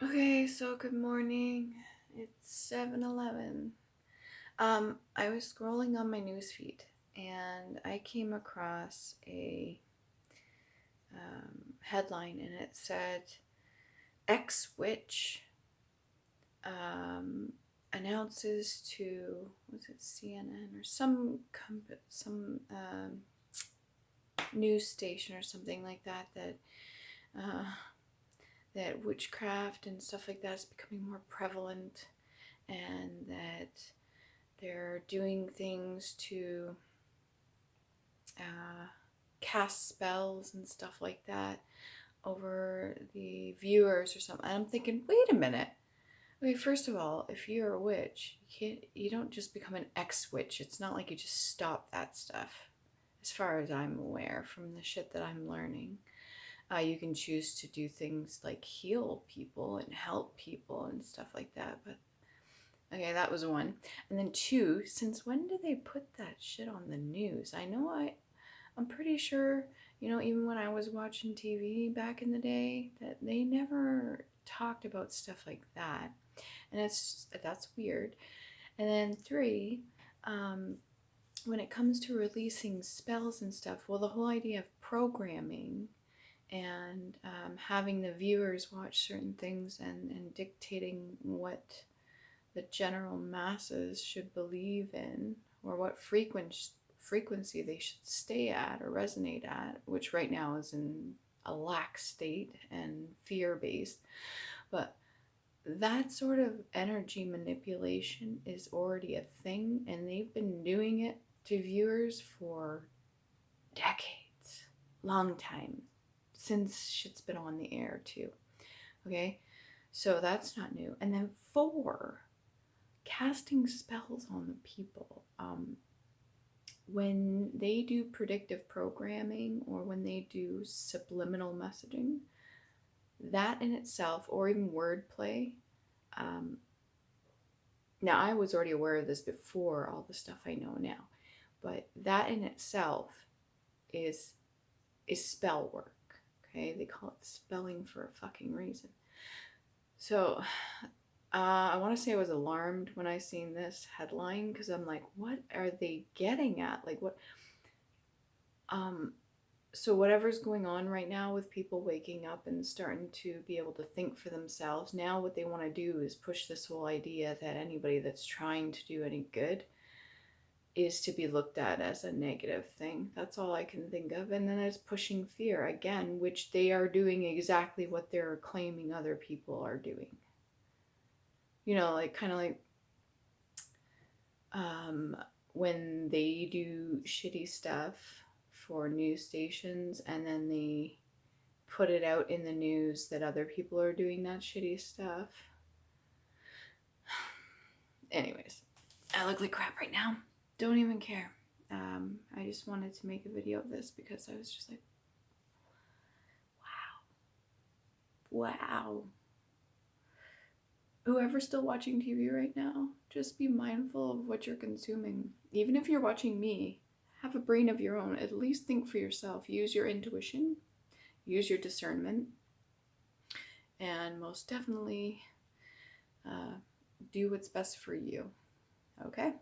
Okay, so good morning. It's 7:11. I was scrolling on my newsfeed and I came across a headline and it said X Witch announces to, was it CNN or some news station or something like that uh, that witchcraft and stuff like that is becoming more prevalent, and that they're doing things to uh, cast spells and stuff like that over the viewers or something. And I'm thinking, wait a minute. Okay, first of all, if you're a witch, you don't just become an ex-witch. It's not like you just stop that stuff. As far as I'm aware from the shit that I'm learning. You can choose to do things like heal people and help people and stuff like that. But okay, that was one. And then two, since when did they put that shit on the news? I'm pretty sure, even when I was watching TV back in the day, that they never talked about stuff like that. And that's weird. And then three, when it comes to releasing spells and stuff, well, the whole idea of programming and having the viewers watch certain things and dictating what the general masses should believe in, or what frequency they should stay at or resonate at, which right now is in a lax state and fear-based. But that sort of energy manipulation is already a thing, and they've been doing it to viewers for decades, long time, since shit's been on the air too. Okay, so that's not new. And then four, casting spells on the people. When they do predictive programming or when they do subliminal messaging, that in itself, or even wordplay, now I was already aware of this before all the stuff I know now, but that in itself is spell work. Okay, they call it spelling for a fucking reason. So I want to say I was alarmed when I seen this headline, because I'm like, what are they getting at? Like, what? So whatever's going on right now with people waking up and starting to be able to think for themselves, now what they want to do is push this whole idea that anybody that's trying to do any good is to be looked at as a negative thing. That's all I can think of. And then it's pushing fear again, which they are doing exactly what they're claiming other people are doing. Like kind of like when they do shitty stuff for news stations and then they put it out in the news that other people are doing that shitty stuff. Anyways, I look like crap right now. Don't even care. I just wanted to make a video of this because I was just like, wow. Whoever's still watching TV right now, just be mindful of what you're consuming. Even if you're watching me, have a brain of your own. At least think for yourself. Use your intuition, use your discernment, and most definitely do what's best for you. Okay?